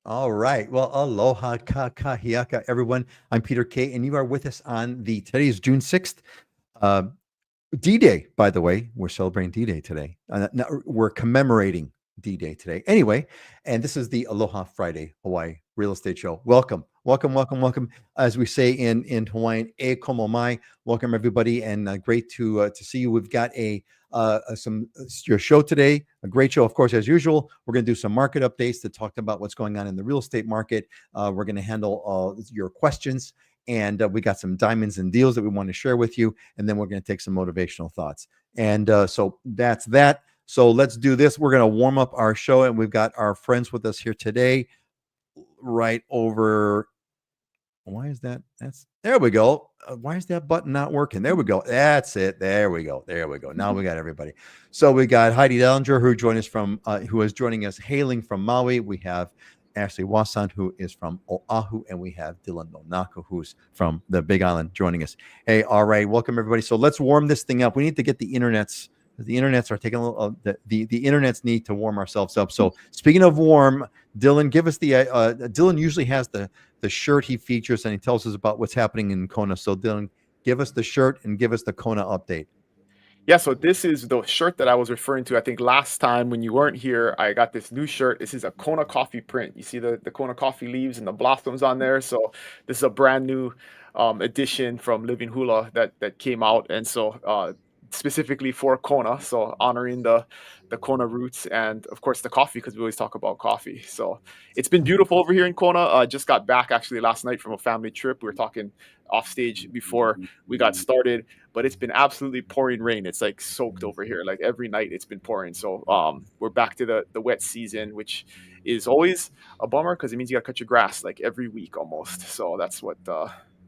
All right. Well, aloha kakahiaka, everyone. I'm Peter K, and you are with us on today is June 6th. Uh, D-Day, by the way. We're celebrating D-Day today. No, we're commemorating D-Day today. Anyway, and this is the Aloha Friday Hawaii Real Estate Show. Welcome, welcome, welcome, welcome. As we say in Hawaiian, e komo mai. Welcome everybody, and great to see you. We've got your show today, a great show, of course, as usual. We're going to do some market updates to talk about what's going on in the real estate market. We're going to handle your questions. And we got some diamonds and deals that we want to share with you. And then we're going to take some motivational thoughts. And so that's that. So let's do this. We're going to warm up our show. And we've got our friends with us here today, right over. Why is that? There we go. Why is that button not working? There we go. That's it. There we go. There we go. Now we got everybody. So we got Heidi Dellinger, who is joining us hailing from Maui. We have Ashley Wasan, who is from Oahu, and we have Dylan Nonaka, who's from the Big Island, joining us. Hey, all right, welcome everybody. So let's warm this thing up. We need to get the internets. The internets are taking a little. The internets need to warm ourselves up. So speaking of warm, Dylan, give us the. Dylan usually has the shirt he features, and he tells us about what's happening in Kona. So Dylan, give us the shirt and give us the Kona update. Yeah, so this is the shirt that I was referring to. I think last time when you weren't here, I got this new shirt. This is a Kona coffee print. You see the Kona coffee leaves and the blossoms on there. So this is a brand new edition from Living Hula that came out, and so specifically for Kona. So honoring the Kona roots and of course the coffee, because we always talk about coffee. So it's been beautiful over here in Kona. Just got back actually last night from a family trip. We were talking off stage before we got started, but it's been absolutely pouring rain. It's like soaked over here. Like every night it's been pouring. So we're back to the wet season, which is always a bummer because it means you got to cut your grass like every week almost. So that's what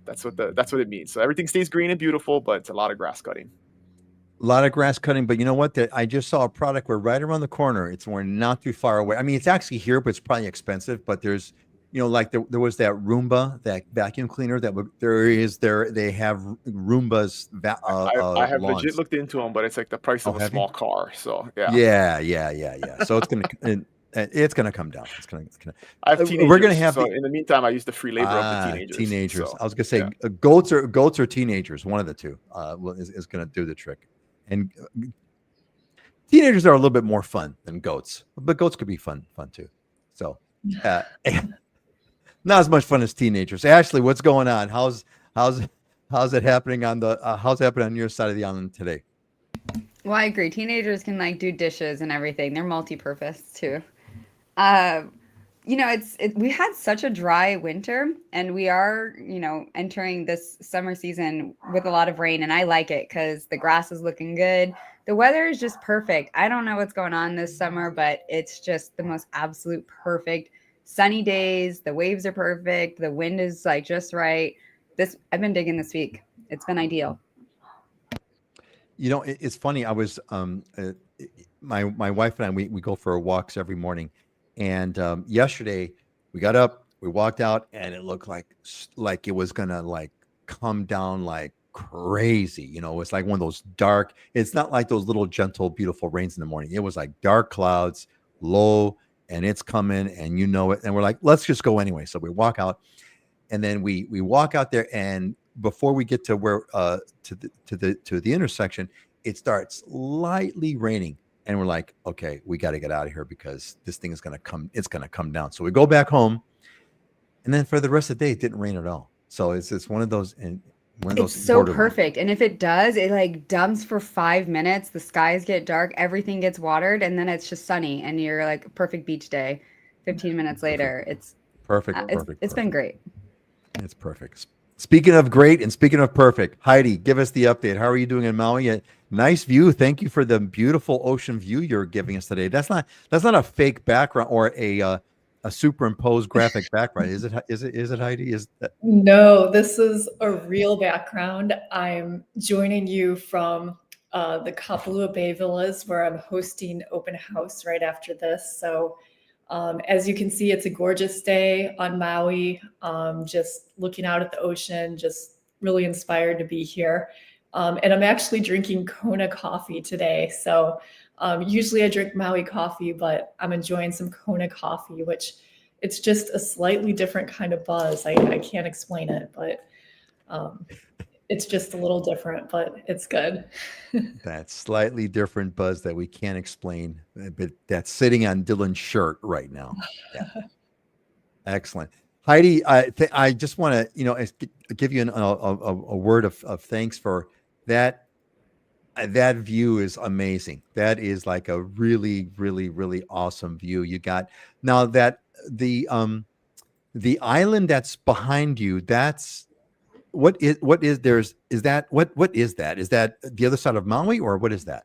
it means. So everything stays green and beautiful, but it's a lot of grass cutting. A lot of grass cutting, but you know what? I just saw a product. We're right around the corner. We're not too far away. I mean, it's actually here, but it's probably expensive. But there's, like there was that Roomba, that vacuum cleaner they have Roombas I have legit lawns. looked into them, but it's like the price Oh, of a have you? small car. So yeah, Yeah, yeah, yeah, yeah. So it's gonna come down. I have We're gonna teenagers. have So the in the meantime, I use the free labor of the teenagers. teenagers. So I was gonna yeah. say goats or teenagers. One of the two is gonna do the trick. And teenagers are a little bit more fun than goats, but goats could be fun too. So, uh, not as much fun as teenagers. Ashley, what's going on? How's how's it happening on the how's it happening on your side of the island today? Well, I agree. Teenagers can like do dishes and everything. They're multi-purpose too. Uh, we had such a dry winter, and we are entering this summer season with a lot of rain, and I like it because the grass is looking good. The weather is just perfect. I don't know what's going on this summer, but it's just the most absolute perfect sunny days. The waves are perfect. The wind is like just right. This I've been digging this week. It's been ideal. It's funny. I was my wife and I we go for walks every morning, and yesterday we got up, we walked out, and it looked like it was gonna like come down like crazy. It's like one of those dark. It's not like those little gentle, beautiful rains in the morning. It was like dark clouds, low, and it's coming, and it. And we're like, let's just go anyway. So we walk out, and then we walk out there, and before we get to where to the intersection, it starts lightly raining, and we're like, okay, we got to get out of here because this thing is going to come down. So we go back home, and then for the rest of the day it didn't rain at all. So it's one of those, and one of It's those so borderline. perfect. And if it does, it like dumps for 5 minutes. The skies get dark, everything gets watered, and then it's just sunny, and you're like perfect beach day. 15 minutes Perfect, later, it's perfect, it's perfect, it's been perfect. great. It's perfect. Speaking of great and speaking of perfect, Heidi, give us the update. How are you doing in Maui? Nice view. Thank you for the beautiful ocean view you're giving us today. That's not a fake background or a superimposed graphic background, is it? Is it Heidi? Is that No, this is a real background. I'm joining you from the Kapalua Bay Villas, where I'm hosting open house right after this. So, as you can see, it's a gorgeous day on Maui. Just looking out at the ocean, just really inspired to be here. And I'm actually drinking Kona coffee today. So, usually I drink Maui coffee, but I'm enjoying some Kona coffee, which it's just a slightly different kind of buzz. I can't explain it, but it's just a little different, but it's good. That slightly different buzz that we can't explain, but that's sitting on Dylan's shirt right now. Yeah. Excellent. Heidi, I just want to, give you a word of thanks for that. That view is amazing. That is like a really, really, really awesome view you got. Now that the island that's behind you, that's what is there's is that what is that? Is that the other side of Maui, or what is that?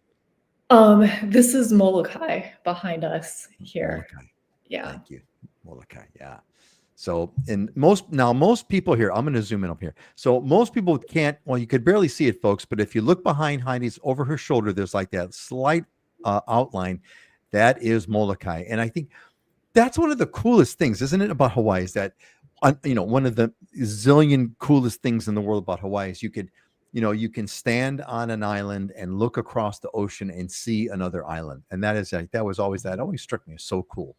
This is Molokai behind us here. Molokai. Yeah. Thank you. Molokai. Yeah. So, and most people here, I'm going to zoom in up here. So most people can't, well, you could barely see it, folks, but if you look behind Heidi's over her shoulder, there's like that slight outline. That is Molokai. And I think that's one of the coolest things, isn't it, about Hawaii, is that, one of the zillion coolest things in the world about Hawaii is you can stand on an island and look across the ocean and see another island. And that always struck me as so cool.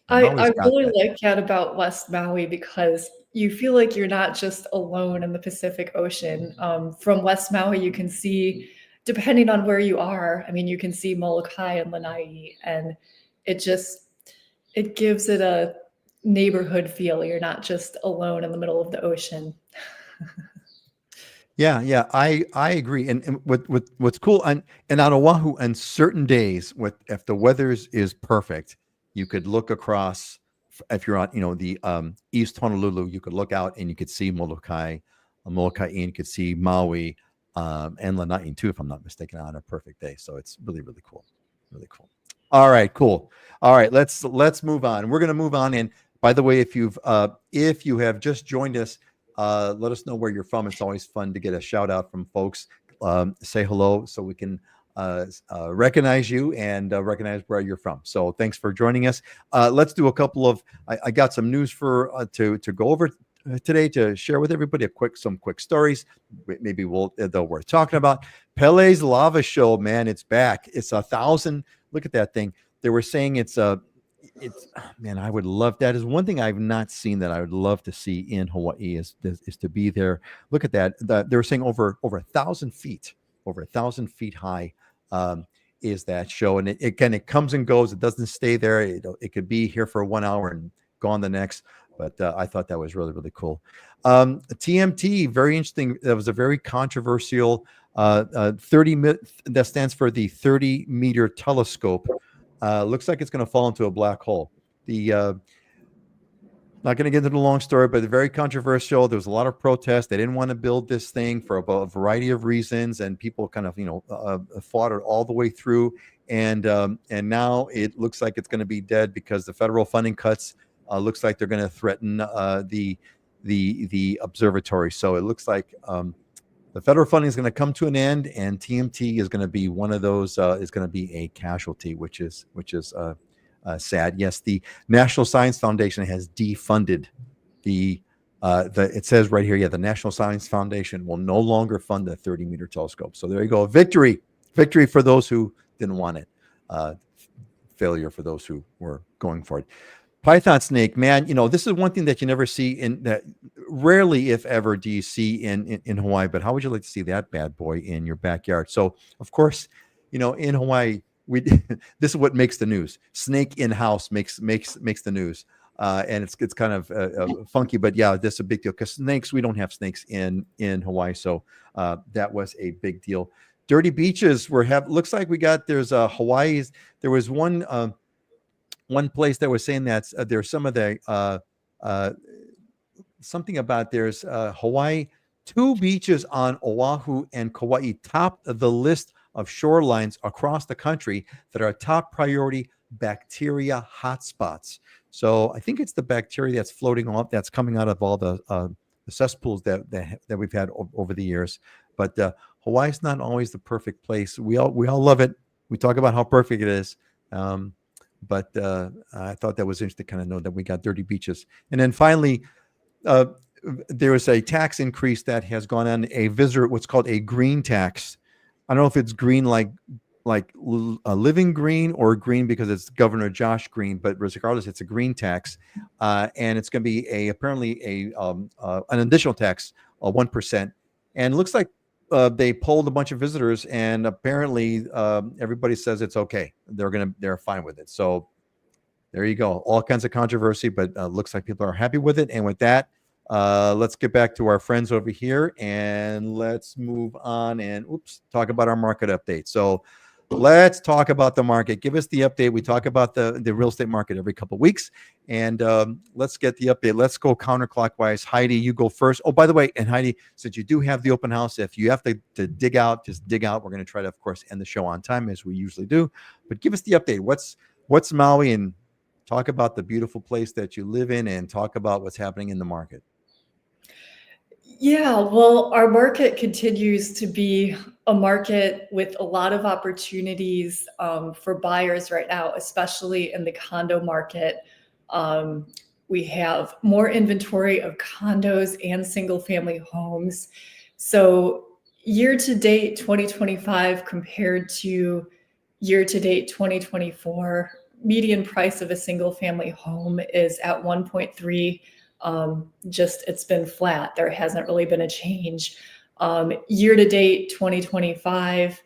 I really like that about West Maui because you feel like you're not just alone in the Pacific Ocean. From West Maui, you can see, depending on where you are, I mean, you can see Molokai and Lanai, and it gives it a neighborhood feel. You're not just alone in the middle of the ocean. Yeah, I agree. And what's cool and on Oahu, on certain days, if the weather is perfect, you could look across. If you're on, the East Honolulu, you could look out and you could see Molokai, and you could see Maui, and Lanai too, if I'm not mistaken, on a perfect day. So it's really, really cool, really cool. All right, cool. All right, let's move on. We're going to move on. And by the way, if you have just joined us, let us know where you're from. It's always fun to get a shout out from folks. Say hello so we can recognize you and recognize where you're from. So thanks for joining us. Let's do a couple of. I got some news for to go over today to share with everybody. Some quick stories. Maybe they're worth talking about. Pele's Lava Show, man, it's back. It's 1,000. Look at that thing. They were saying it's man, I would love that. Is one thing I've not seen that I would love to see in Hawaii is to be there. Look at that. They were saying over 1,000 feet, over 1,000 feet high is that show. And it comes and goes. It doesn't stay there. It could be here for 1 hour and gone the next. But I thought that was really, really cool. TMT, very interesting. That was a very controversial 30 that stands for the 30-meter telescope. Looks like it's going to fall into a black hole. Not going to get into the long story, but very controversial. There was a lot of protest. They didn't want to build this thing for a variety of reasons, and people kind of fought it all the way through. And now it looks like it's going to be dead because the federal funding cuts. Looks like they're going to threaten the observatory. So it looks like the federal funding is going to come to an end, and TMT is going to be one of those. Is going to be a casualty, which is sad. Yes, the National Science Foundation has defunded the. It says right here, the National Science Foundation will no longer fund the 30-meter telescope. So there you go, victory for those who didn't want it, failure for those who were going for it. Python snake, man, this is one thing that you never see that rarely, if ever, do you see in Hawaii. But how would you like to see that bad boy in your backyard? So, of course, in Hawaii, this is what makes the news. Snake in house makes the news, and it's kind of funky. But yeah, this is a big deal because snakes. We don't have snakes in Hawaii, so that was a big deal. Dirty beaches looks like there's Hawaii's. There was one place that was saying that there's some of the something about there's Hawaii, 2 beaches on Oahu and Kauai top the list of shorelines across the country that are top priority bacteria hotspots. So I think it's the bacteria that's floating off, that's coming out of all the cesspools that we've had over the years. But Hawaii's not always the perfect place. We all love it. We talk about how perfect it is. But I thought that was interesting to kind of know that we got dirty beaches. And then finally, there was a tax increase that has gone on what's called a green tax. I don't know if it's green like like a living green or green because it's Governor Josh Green, but regardless, it's a green tax, and it's going to be apparently an additional tax, 1%, and it looks like they polled a bunch of visitors, and apparently everybody says it's okay. They're fine with it. So there you go. All kinds of controversy, but looks like people are happy with it. And with that, let's get back to our friends over here and let's move on and talk about our market update. So let's talk about the market. Give us the update. We talk about the real estate market every couple of weeks, and let's get the update. Let's go counterclockwise. Heidi, you go first. Oh, by the way, and Heidi, since you do have the open house, if you have to dig out, just dig out. We're going to try to, of course, end the show on time as we usually do. But give us the update. What's Maui, and talk about the beautiful place that you live in, and talk about what's happening in the market. Yeah, well, our market continues to be a market with a lot of opportunities for buyers right now, especially in the condo market. We have more inventory of condos and single family homes. So year to date 2025 compared to year to date 2024, median price of a single family home is at 1.3. Just it's been flat. There hasn't really been a change. Year to date 2025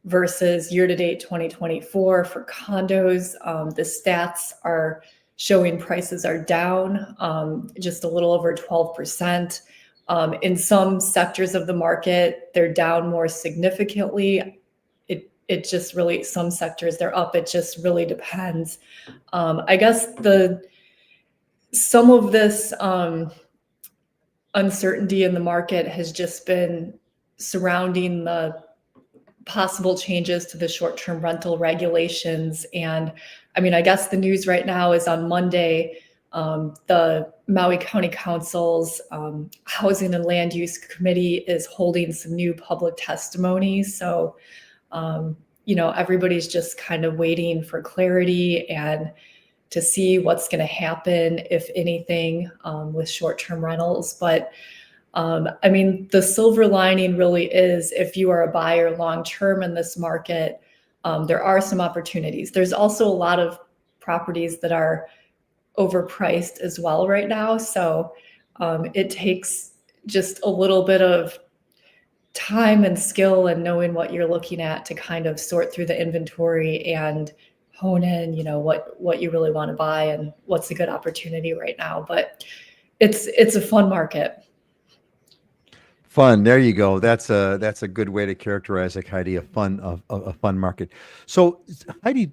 versus year to date 2024 for condos, the stats are showing prices are down just a little over 12%. In some sectors of the market, they're down more significantly. It just really, some sectors they're up. It just really depends. I guess some of this uncertainty in the market has just been surrounding the possible changes to the short-term rental regulations. And I mean, I guess the news right now is on Monday, the Maui County Council's Housing and Land Use Committee is holding some new public testimony. So, everybody's just kind of waiting for clarity and to see what's going to happen, if anything, with short-term rentals. But I mean, the silver lining really is if you are a buyer long-term in this market, there are some opportunities. There's also a lot of properties that are overpriced as well right now. So it takes just a little bit of time and skill and knowing what you're looking at to kind of sort through the inventory and hone in, what you really want to buy and what's a good opportunity right now. But it's a fun market. Fun. There you go. That's a good way to characterize it, Heidi. A fun market. So, Heidi,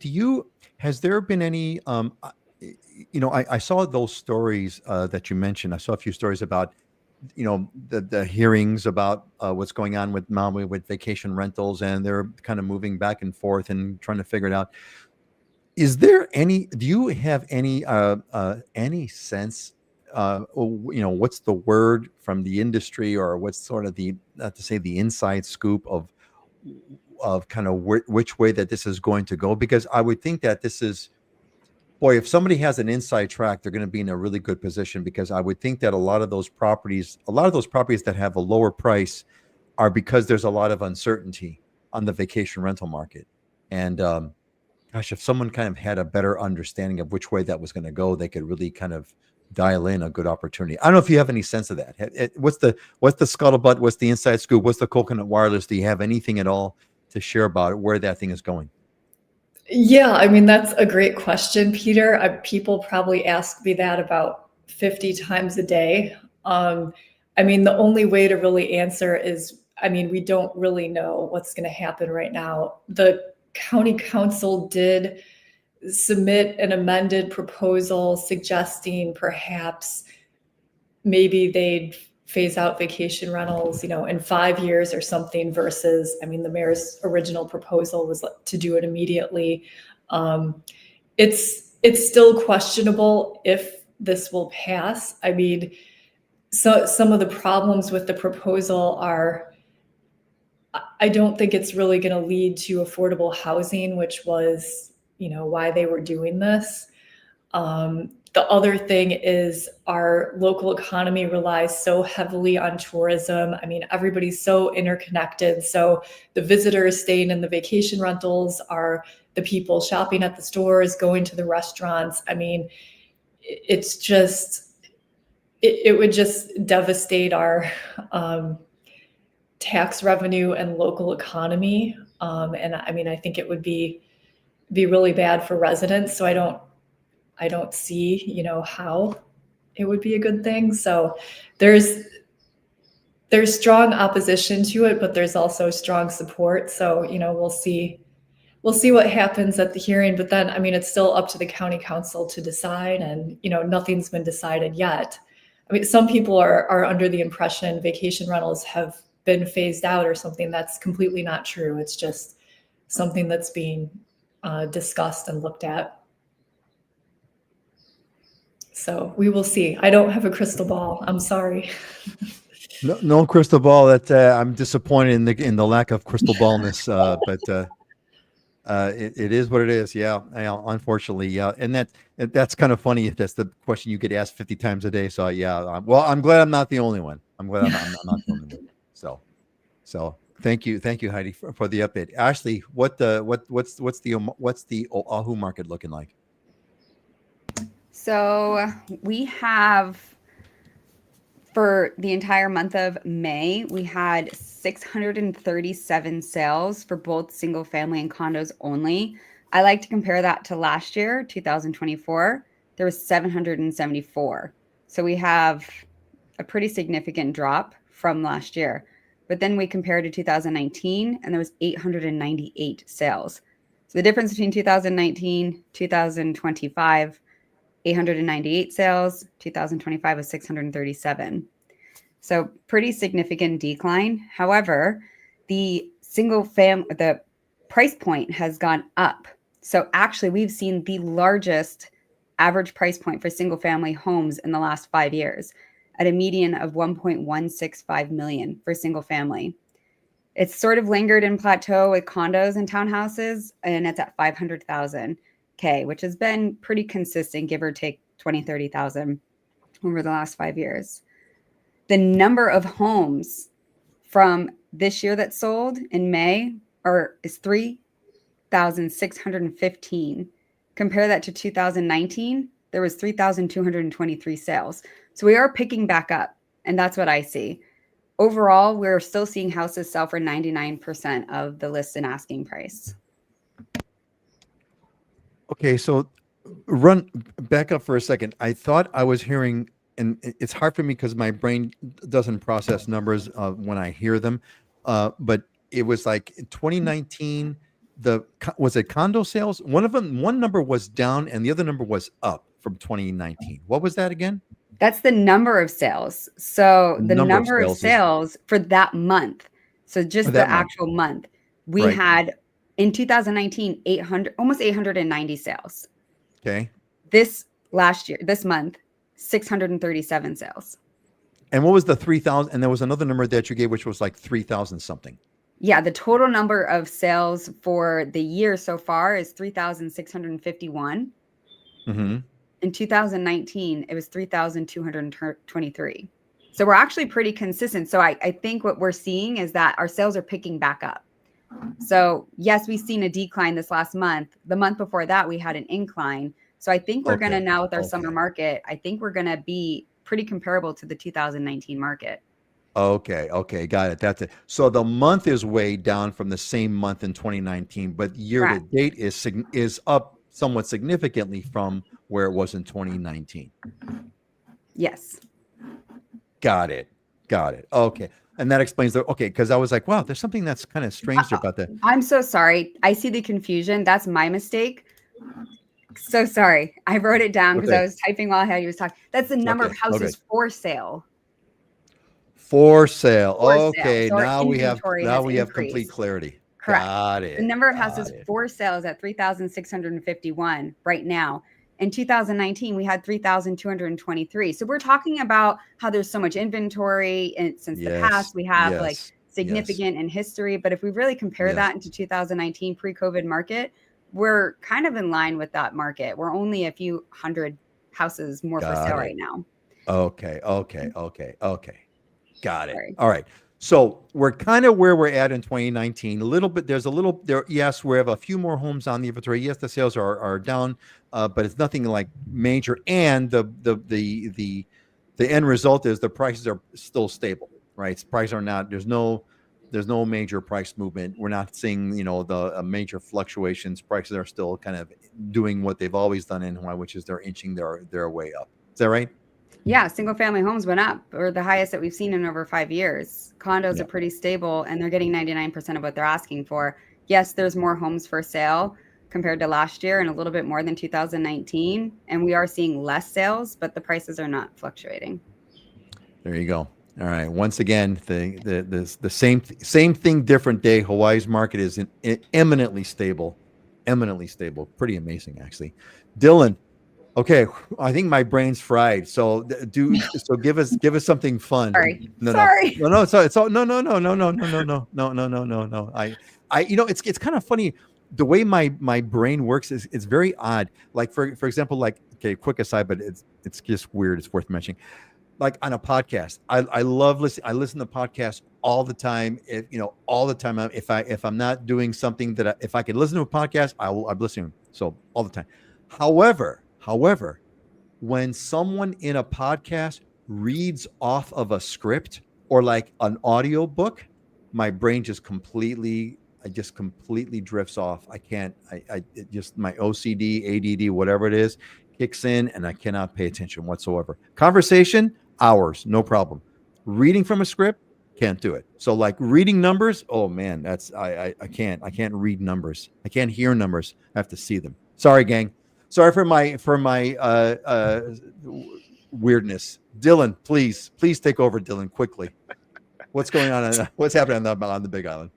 has there been any? I saw those stories that you mentioned. I saw a few stories about, the hearings about what's going on with Maui with vacation rentals, and they're kind of moving back and forth and trying to figure it out. Do you have any sense, what's the word from the industry, or what's sort of the, not to say the inside scoop of kind of which way that this is going to go? Because I would think that this is, boy, if somebody has an inside track, they're going to be in a really good position, because I would think that a lot of those properties that have a lower price are because there's a lot of uncertainty on the vacation rental market. And gosh, if someone kind of had a better understanding of which way that was going to go, they could really kind of dial in a good opportunity. I don't know if you have any sense of that. What's the scuttlebutt? What's the inside scoop? What's the coconut wireless? Do you have anything at all to share about it, where that thing is going? Yeah, I mean, that's a great question, Peter. People probably ask me that about 50 times a day. I mean, the only way to really answer is, we don't really know what's going to happen right now. The county council did submit an amended proposal suggesting perhaps maybe they'd phase out vacation rentals, in 5 years or something, versus, the mayor's original proposal was to do it immediately. It's still questionable if this will pass. So some of the problems with the proposal are, I don't think it's really going to lead to affordable housing, which was, why they were doing this. the other thing is our local economy relies so heavily on tourism. I mean, everybody's so interconnected. So the visitors staying in the vacation rentals are the people shopping at the stores, going to the restaurants. I mean, it's just, it would just devastate our tax revenue and local economy. And I mean, I think it would be really bad for residents. So I don't see, how it would be a good thing. So there's strong opposition to it, but there's also strong support. So, we'll see what happens at the hearing, but then, I mean, it's still up to the county council to decide, and, nothing's been decided yet. I mean, some people are under the impression vacation rentals have been phased out or something. That's completely not true. It's just something that's being discussed and looked at. So we will see. I don't have a crystal ball. I'm sorry. No crystal ball. That I'm disappointed in the lack of crystal ballness. But it is what it is. Yeah, unfortunately, yeah. And that's kind of funny if that's the question you get asked 50 times a day. So yeah. Well, I'm glad I'm not the only one. I'm glad I'm not the only one. So thank you, Heidi, for the update. Ashley, what's the Oahu market looking like? So we have, for the entire month of May, we had 637 sales for both single family and condos only. I like to compare that to last year, 2024. There was 774. So we have a pretty significant drop from last year. But then we compare to 2019, and there was 898 sales. So the difference between 2019, 2025, 898 sales, 2025 was 637. So pretty significant decline. However, the the price point has gone up. So actually we've seen the largest average price point for single family homes in the last 5 years, at a median of 1.165 million for single family. It's sort of lingered in plateau with condos and townhouses, and it's at 500,000. Which has been pretty consistent, give or take 20, 30,000 over the last 5 years. The number of homes from this year that sold in May is 3,615. Compare that to 2019, there was 3,223 sales. So we are picking back up, and that's what I see. Overall, we're still seeing houses sell for 99% of the list and asking price. Okay, so run back up for a second. I thought I was hearing, and it's hard for me because my brain doesn't process numbers when I hear them. But it was like in 2019, was it condo sales? One number was down and the other number was up from 2019. What was that again? That's the number of sales. So the number of sales for that month. So just the actual month. We had in 2019, almost 890 sales. Okay. This month, 637 sales. And what was the 3,000? And there was another number that you gave, which was like 3,000 something. Yeah, the total number of sales for the year so far is 3,651. Mm-hmm. In 2019, it was 3,223. So we're actually pretty consistent. So I think what we're seeing is that our sales are picking back up. So yes, we've seen a decline this last month. The month before that, we had an incline. So I think we're going to now with our summer market, I think we're going to be pretty comparable to the 2019 market. Okay. Got it. That's it. So the month is way down from the same month in 2019, but year to date is up somewhat significantly from where it was in 2019. Yes. Got it. Okay. And that explains because I was like, wow, there's something that's kind of strange about that. I'm so sorry. I see the confusion. That's my mistake. So sorry. I wrote it down because I was typing while he was talking. That's the number of houses for sale. For sale. Okay. So now we have complete clarity. Correct. Got it. The number of houses for sale is at 3,651 right now. In 2019, we had 3,223. So we're talking about how there's so much inventory, and since the past we have like significant in history. But if we really compare that into 2019 pre-COVID market, we're kind of in line with that market. We're only a few hundred houses more for Got sale it. right now. Okay. Got it. Sorry. All right. So we're kind of where we're at in 2019. A little bit. There's a little there. Yes, we have a few more homes on the inventory. Yes, the sales are down, but it's nothing like major. And the end result is the prices are still stable, right? Prices are not. There's no major price movement. We're not seeing the major fluctuations. Prices are still kind of doing what they've always done in Hawaii, which is they're inching their way up. Is that right? Yeah, single family homes went up, or the highest that we've seen in over 5 years. Condos Yeah. are pretty stable, and they're getting 99% of what they're asking for. Yes, there's more homes for sale compared to last year and a little bit more than 2019. And we are seeing less sales, but the prices are not fluctuating. There you go. All right. Once again, the same thing, different day. Hawaii's market is eminently stable, Pretty amazing, actually. Dylan. Okay, I think my brain's fried. So give us something fun. Sorry. No. It's all no. It's kind of funny the way my brain works is it's very odd. Like for example, like, okay, quick aside, but it's just weird. It's worth mentioning. Like on a podcast, I love listening. I listen to podcasts all the time. All the time. If I'm not doing something if I could listen to a podcast, I'm listening. So all the time. However, when someone in a podcast reads off of a script or like an audio book, my brain just completely drifts off. I can't. It just my OCD, ADD, whatever it is, kicks in, and I cannot pay attention whatsoever. Conversation, hours, no problem. Reading from a script, can't do it. So like reading numbers, oh man, that's I can't read numbers. I can't hear numbers. I have to see them. Sorry, gang. Sorry for my weirdness. Dylan, please take over, Dylan, quickly. What's going on? What's happening on the Big Island?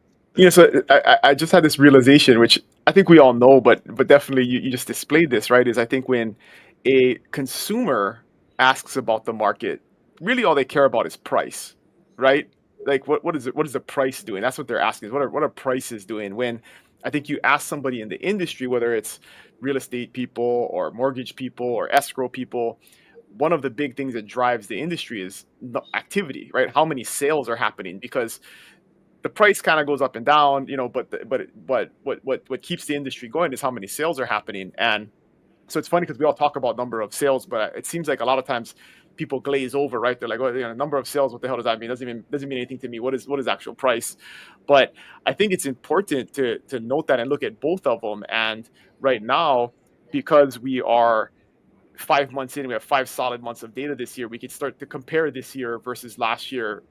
So I just had this realization, which I think we all know, but definitely you just displayed this, right? Is I think when a consumer asks about the market, really all they care about is price, right? Like what is the price doing? That's what they're asking is what are prices doing? When I think you ask somebody in the industry, whether it's real estate people or mortgage people or escrow people, one of the big things that drives the industry is the activity, right? How many sales are happening? Because the price kind of goes up and down, but what keeps the industry going is how many sales are happening. And so it's funny because we all talk about number of sales, but it seems like a lot of times people glaze over, right? They're like, well, number of sales, what the hell does that mean? Doesn't mean anything to me. What is actual price? But I think it's important to note that and look at both of them. And right now, because we are 5 months in, we have 5 solid months of data this year, we can start to compare this year versus last year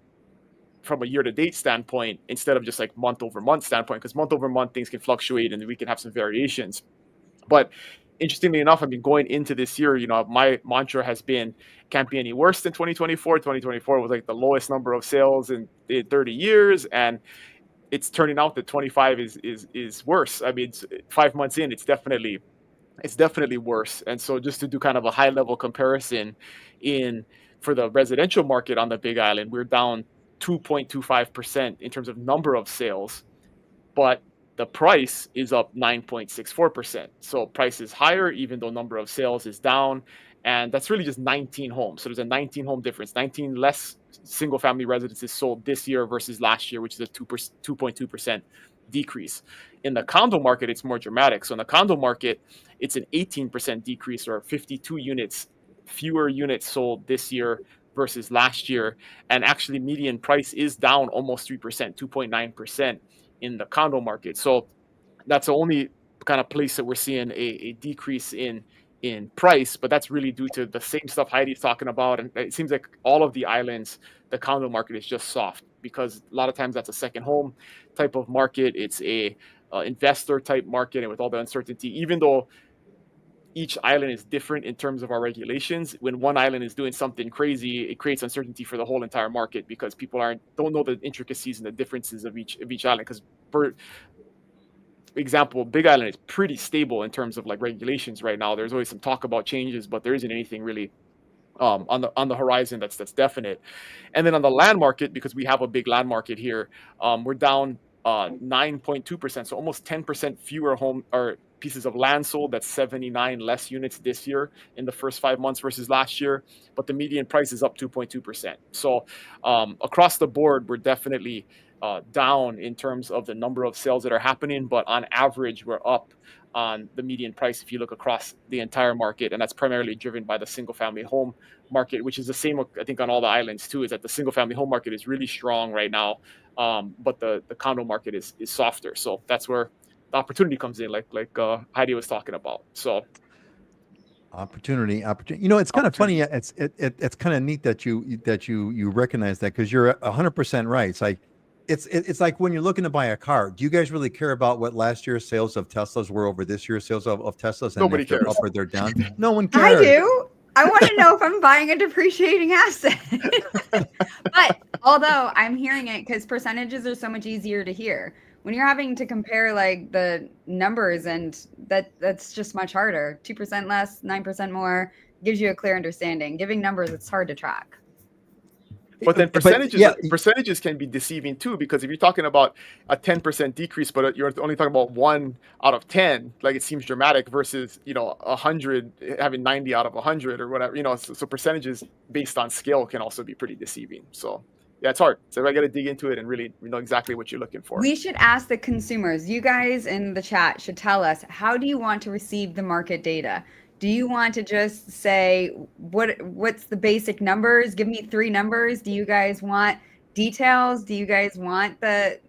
from a year-to-date standpoint instead of just like month-over-month standpoint, because month-over-month things can fluctuate and we can have some variations. But interestingly enough, I mean, going into this year, my mantra has been can't be any worse than 2024. 2024 was like the lowest number of sales in 30 years, and it's turning out that 25 is worse. I mean, 5 months in, it's definitely worse. And so just to do kind of a high-level comparison for the residential market on the Big Island, we're down 2.25% in terms of number of sales, but the price is up 9.64%. So price is higher, even though number of sales is down. And that's really just 19 homes. So there's a 19 home difference, 19 less single family residences sold this year versus last year, which is a 2.2% decrease. In the condo market, it's more dramatic. So in the condo market, it's an 18% decrease, or 52 units, fewer units sold this year versus last year. And actually median price is down almost 3%, 2.9% in the condo market. So that's the only kind of place that we're seeing a decrease in price, but that's really due to the same stuff Heidi's talking about. And it seems like all of the islands, the condo market is just soft because a lot of times that's a second home type of market. It's a investor type market, and with all the uncertainty, even though each island is different in terms of our regulations, when one island is doing something crazy, it creates uncertainty for the whole entire market because people don't know the intricacies and the differences of each island. Because for example, Big Island is pretty stable in terms of like regulations right now. There's always some talk about changes, but there isn't anything really on the horizon that's definite. And then on the land market, because we have a big land market here, we're down 9.2%, so almost 10% fewer pieces of land sold. That's 79 less units this year in the first 5 months versus last year. But the median price is up 2.2%. So across the board, we're definitely down in terms of the number of sales that are happening. But on average, we're up on the median price if you look across the entire market. And that's primarily driven by the single family home market, which is the same, I think, on all the islands too, is that the single family home market is really strong right now. But the condo market is softer. So that's where the opportunity comes in, like Heidi was talking about. So opportunity. You know, it's kind of funny. It's kind of neat that you recognize that, because you're 100% right. It's like it's like when you're looking to buy a car. Do you guys really care about what last year's sales of Teslas were over this year's sales of Teslas, and Nobody if they're cares. up or they're down? No one I cares. do. I want to know if I'm buying a depreciating asset. But although I'm hearing it, because percentages are so much easier to hear. When you're having to compare like the numbers, and that's just much harder. 2% less, 9% more gives you a clear understanding. Giving numbers, it's hard to track. But then percentages can be deceiving too, because if you're talking about a 10% decrease, but you're only talking about 1 out of 10, like it seems dramatic, versus 100 having 90 out of 100 or whatever. So percentages based on scale can also be pretty deceiving. So yeah, it's hard. So I got to dig into it and really know exactly what you're looking for. We should ask the consumers. You guys in the chat should tell us, how do you want to receive the market data? Do you want to just say what's the basic numbers? Give me 3 numbers. Do you guys want details? Do you guys want the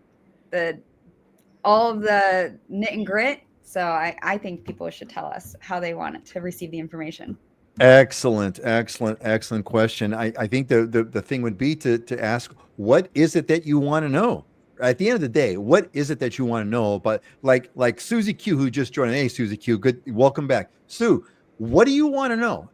all of the knit and grit? So I think people should tell us how they want to receive the information. Excellent question. I think the thing would be to ask, what is it that you want to know? At the end of the day, what is it that you want to know? But like Susie Q, who just joined. Hey, Susie Q, good, welcome back. Sue, what do you want to know?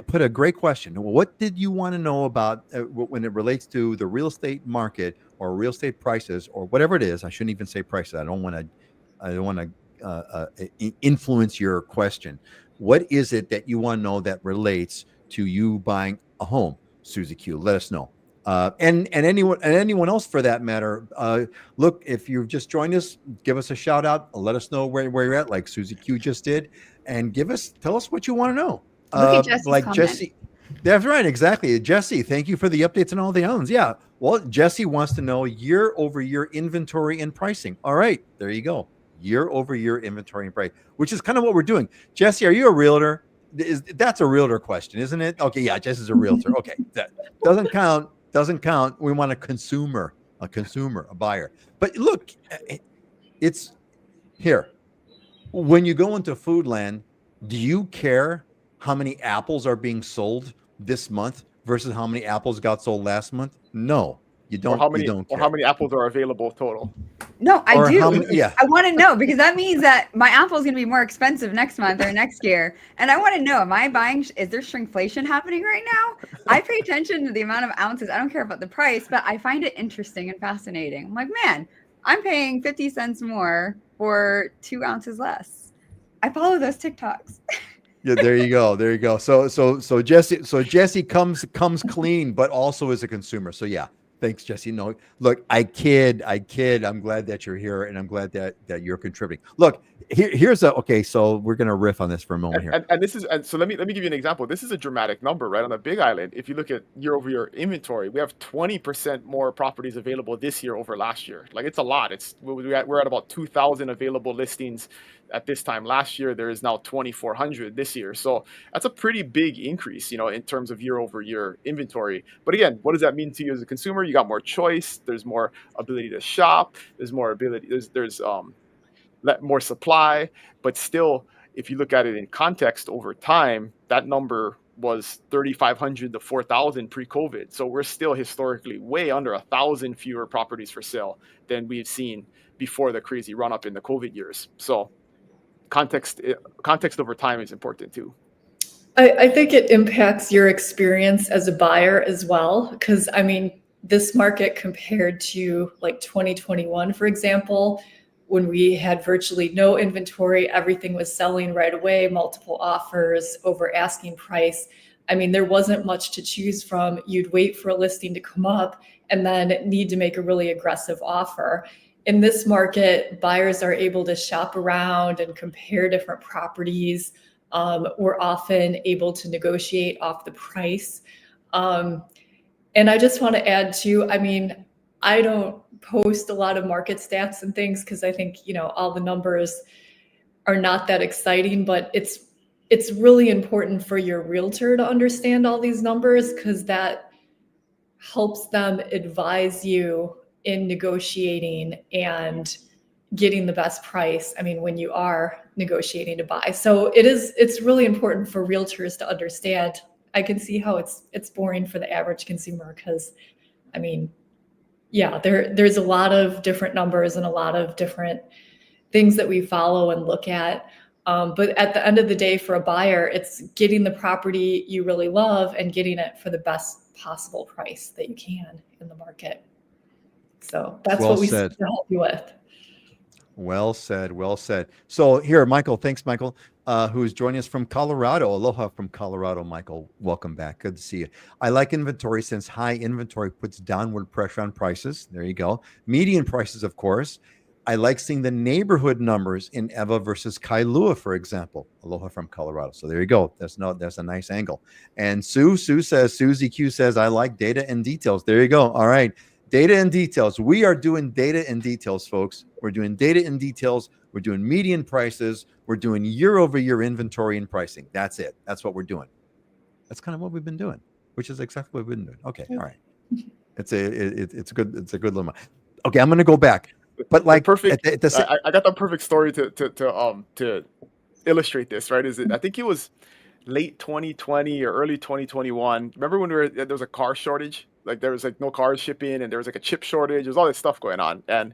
Put a great question. What did you want to know about when it relates to the real estate market or real estate prices or whatever it is? I shouldn't even say prices. I don't want to influence your question. What is it that you want to know that relates to you buying a home? Susie Q, let us know. And anyone else for that matter. Look, if you've just joined us, give us a shout out. Let us know where you're at, like Susie Q just did, and tell us what you want to know. Look at Jesse's comment. Jesse. That's right, exactly. Jesse, thank you for the updates on all the islands. Yeah, well, Jesse wants to know year-over-year inventory and pricing. All right, there you go. Year-over-year inventory and price, which is kind of what we're doing. Jesse, are you a realtor? That's a realtor question, isn't it? Okay, yeah, Jesse's a realtor. Okay, that doesn't count. We want a consumer, a buyer. But look, it's here. When you go into Foodland, do you care how many apples are being sold this month versus how many apples got sold last month? No, you don't. You don't care. Or how many apples are available total? No, I do. Yeah. I want to know, because that means that my apple is going to be more expensive next month or next year. And I want to know, is there shrinkflation happening right now? I pay attention to the amount of ounces. I don't care about the price, but I find it interesting and fascinating. I'm like, man, I'm paying 50 cents more for 2 ounces less. I follow those TikToks. Yeah, there you go. So Jesse comes clean, but also is a consumer. So yeah. Thanks, Jesse. No, look, I kid. I'm glad that you're here, and I'm glad that you're contributing. Look, okay. So we're gonna riff on this for a moment here. So let me give you an example. This is a dramatic number, right? On the Big Island, if you look at year-over-year inventory, we have 20% more properties available this year over last year. Like, it's a lot. We're at about 2,000 available listings at this time last year. There is now 2,400 this year. So that's a pretty big increase, in terms of year-over-year inventory. But again, what does that mean to you as a consumer? You got more choice. There's more ability to shop. There's more ability. There's more supply. But still, if you look at it in context over time, that number was 3,500 to 4,000 pre-COVID. So we're still historically way under 1,000 fewer properties for sale than we've seen before the crazy run-up in the COVID years. So context over time is important too. I think it impacts your experience as a buyer as well, because this market compared to like 2021, for example, when we had virtually no inventory, everything was selling right away, multiple offers over asking price. There wasn't much to choose from. You'd wait for a listing to come up and then need to make a really aggressive offer. in this market, buyers are able to shop around and compare different properties. We're often able to negotiate off the price. And I just want to add too, I mean, I don't post a lot of market stats and things because I think, all the numbers are not that exciting, but it's really important for your realtor to understand all these numbers because that helps them advise you in negotiating and getting the best price. I mean, when you are negotiating to buy. So it's really important for realtors to understand. I can see how it's boring for the average consumer because, I mean, yeah, there's a lot of different numbers and a lot of different things that we follow and look at. But at the end of the day, for a buyer, it's getting the property you really love and getting it for the best possible price that you can in the market. So that's Well what we said. seek to help you with. Well said. Well said. So here, Michael, thanks, Michael, who is joining us from Colorado. Aloha from Colorado, Michael. Welcome back. Good to see you. I like inventory since high inventory puts downward pressure on prices. There you go. Median prices, of course. I like seeing the neighborhood numbers in Eva versus Kailua, for example. Aloha from Colorado. So there you go. That's a nice angle. And Susie Q says, I like data and details. There you go. All right. Data and details. We are doing data and details, folks. We're doing data and details. We're doing median prices. We're doing year-over-year inventory and pricing. That's it. That's what we're doing. That's kind of what we've been doing, which is exactly what we've been doing. Okay, all right. It's a good little. Okay, I'm going to go back. But like, perfect. I got the perfect story to illustrate this. Right? I think it was late 2020 or early 2021. Remember when there was a car shortage? Like there was like no cars shipping, and there was like a chip shortage. There's all this stuff going on, and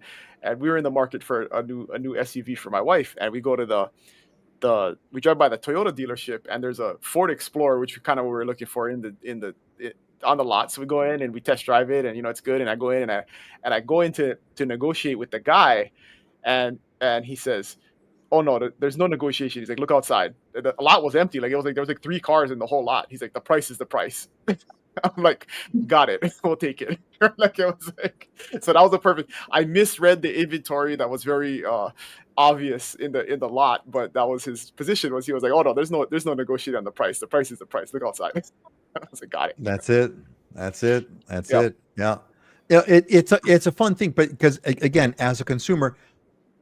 we were in the market for a new SUV for my wife, and we go to we drive by the Toyota dealership, and there's a Ford Explorer, which we kind of were looking for on the lot. So we go in and we test drive it, and it's good. And I go in and I go in to negotiate with the guy, and he says, "Oh no, there's no negotiation." He's like, "Look outside." The lot was empty. Like there was like 3 cars in the whole lot. He's like, "The price is the price." I'm like, "Got it. We'll take it." Like it was like, so that was the perfect. I misread the inventory that was very obvious in the lot, but that was his position. He was like, "Oh no, there's no negotiating on the price. The price is the price. Look outside." I was like, "Got it." That's it. That's Yep. it. Yeah. Yeah. It's a fun thing, but because again, as a consumer,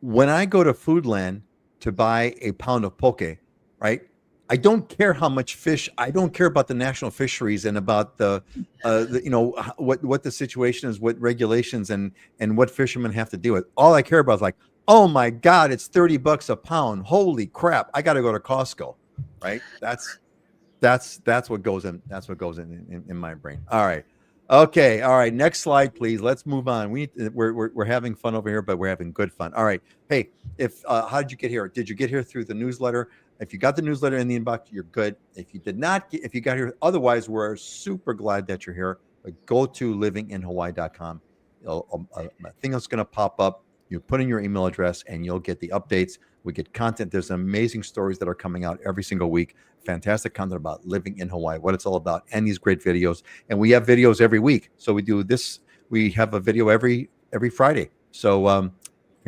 when I go to Foodland to buy a pound of poke, right? I don't care how much fish. I don't care about the national fisheries and about what the situation is, what regulations and what fishermen have to deal with. All I care about is like, oh my God, it's $30 a pound. Holy crap! I got to go to Costco, right? That's what goes in. That's what goes in my brain. All right. Okay. All right. Next slide, please. Let's move on. We're having fun over here, but we're having good fun. All right. Hey, how did you get here? Did you get here through the newsletter? If you got the newsletter in the inbox, you're good. If you did not, if you got here, otherwise, we're super glad that you're here. But go to livinginhawaii.com. A thing that's going to pop up. You put in your email address, and you'll get the updates. We get content. There's amazing stories that are coming out every single week. Fantastic content about living in Hawaii, what it's all about, and these great videos. And we have videos every week. So we do this. We have a video every Friday. So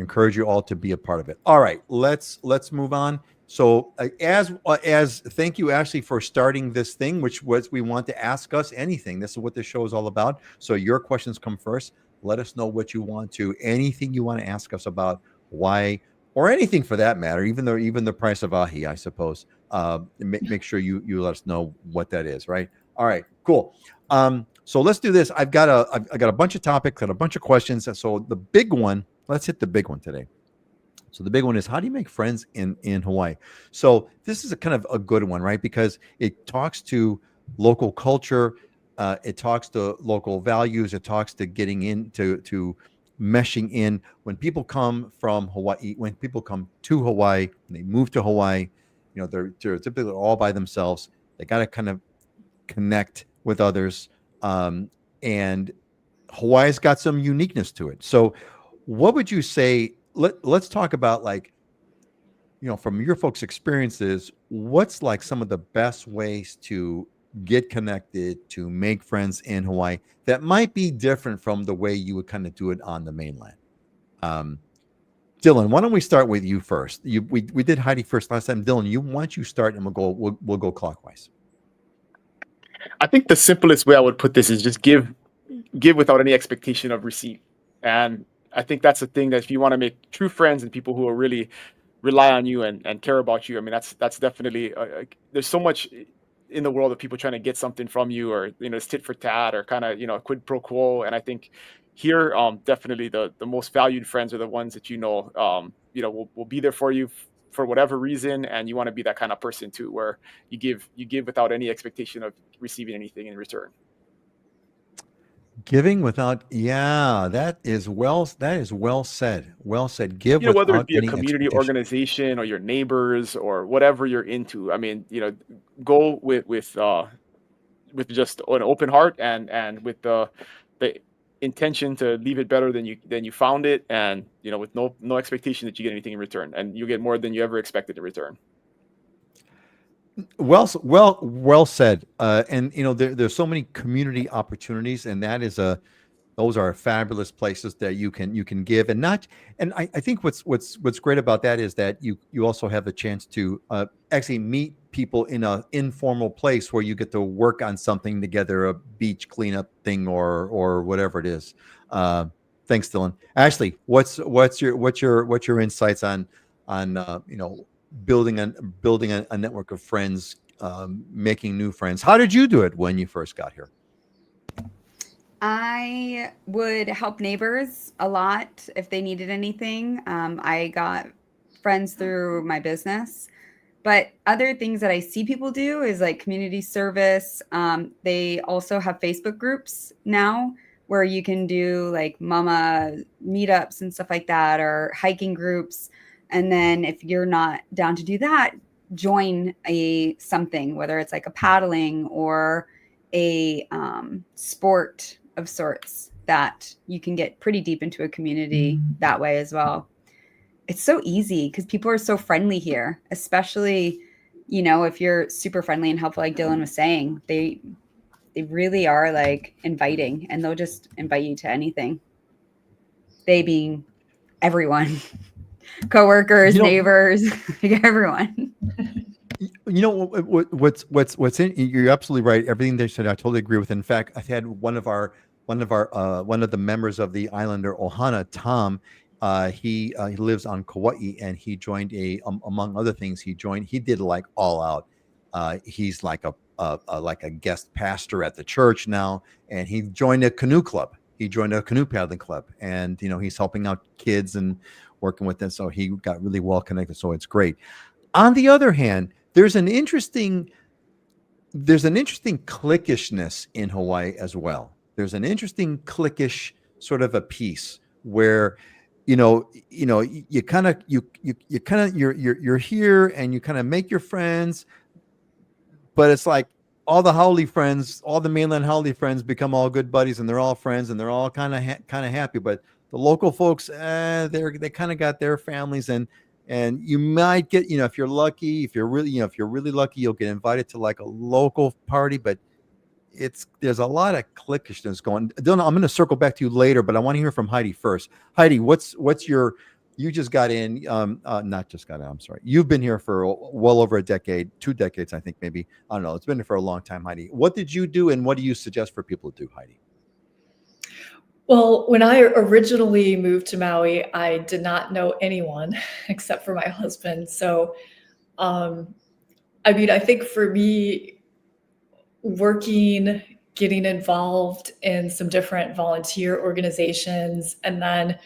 encourage you all to be a part of it. All right, let's move on. So as thank you, Ashley, for starting this thing, which was we want to ask us anything. This is what this show is all about. So your questions come first. Let us know what you want to, anything you want to ask us about Hawaii or anything for that matter, even the price of ahi, I suppose. Make sure you let us know what that is, right? All right, cool. So let's do this. I've got a bunch of topics and a bunch of questions. And so the big one, let's hit the big one today. So the big one is, how do you make friends in Hawaii? So this is a kind of a good one, right? Because it talks to local culture, it talks to local values, it talks to getting into meshing in. When people come from Hawaii, when people come to Hawaii, they move to Hawaii, they're typically all by themselves. They got to kind of connect with others, and Hawaii's got some uniqueness to it. So what would you say? Let's talk about, like, from your folks' experiences, what's like some of the best ways to get connected, to make friends in Hawaii that might be different from the way you would kind of do it on the mainland? Dylan, why don't we start with you first? We did Heidi first last time. Dylan, why don't you start, and we'll go clockwise. I think the simplest way I would put this is just give without any expectation of receipt. And I think that's the thing, that if you want to make true friends and people who will really rely on you and care about you, I mean, that's definitely there's so much in the world of people trying to get something from you, or it's tit for tat, or kind of quid pro quo. And I think here, definitely the most valued friends are the ones that will be there for you for whatever reason, and you want to be that kind of person too, where you give without any expectation of receiving anything in return. Giving without, yeah, that is well said. Well said. Give Whether without it be a any community expectation. organization or your neighbors or whatever you're into. I mean, go with just an open heart, and with the intention to leave it better than you found it, and with no expectation that you get anything in return, and you get more than you ever expected in return. Well said. And there's so many community opportunities, and those are fabulous places that you can give, and I think what's great about that is that you also have the chance to actually meet people in an informal place where you get to work on something together, a beach cleanup thing or whatever it is. Thanks, Dylan. Ashley, what's your insights on building a network of friends, making new friends? How did you do it when you first got here? I would help neighbors a lot if they needed anything. I got friends through my business, but other things that I see people do is like community service. They also have Facebook groups now where you can do like mama meetups and stuff like that, or hiking groups. And then if you're not down to do that, join something, whether it's like a paddling or a sport of sorts, that you can get pretty deep into a community that way as well. It's so easy because people are so friendly here, especially, if you're super friendly and helpful, like Dylan was saying, they really are like inviting, and they'll just invite you to anything. They being everyone, coworkers, neighbors, like everyone. What's in, you're absolutely right. Everything they said, I totally agree with. In fact, I had one of the members of the Islander Ohana, Tom. He lives on Kauai, and he joined among other things, he did like all out. He's like a guest pastor at the church now, and he joined a canoe club. He joined a canoe paddling club, and he's helping out kids and working with them. So he got really well connected. So it's great. On the other hand, there's an interesting cliquishness in Hawaii as well. There's an interesting cliquish sort of a piece where you're here and you kind of make your friends, but it's like all the Howley friends, all the mainland Howley friends become all good buddies, and they're all friends, and they're all kind of happy. But the local folks, they kind of got their families, and you might get, if you're lucky, if you're really lucky, you'll get invited to like a local party, but there's a lot of cliquishness going. Dylan, I'm going to circle back to you later, but I want to hear from Heidi first. Heidi, you just got in, not just got in, I'm sorry. You've been here for well over a decade, 2 decades, I think, maybe. I don't know. It's been here for a long time, Heidi. What did you do, and what do you suggest for people to do, Heidi? Well, when I originally moved to Maui, I did not know anyone except for my husband. So, I think for me, getting involved in some different volunteer organizations, and then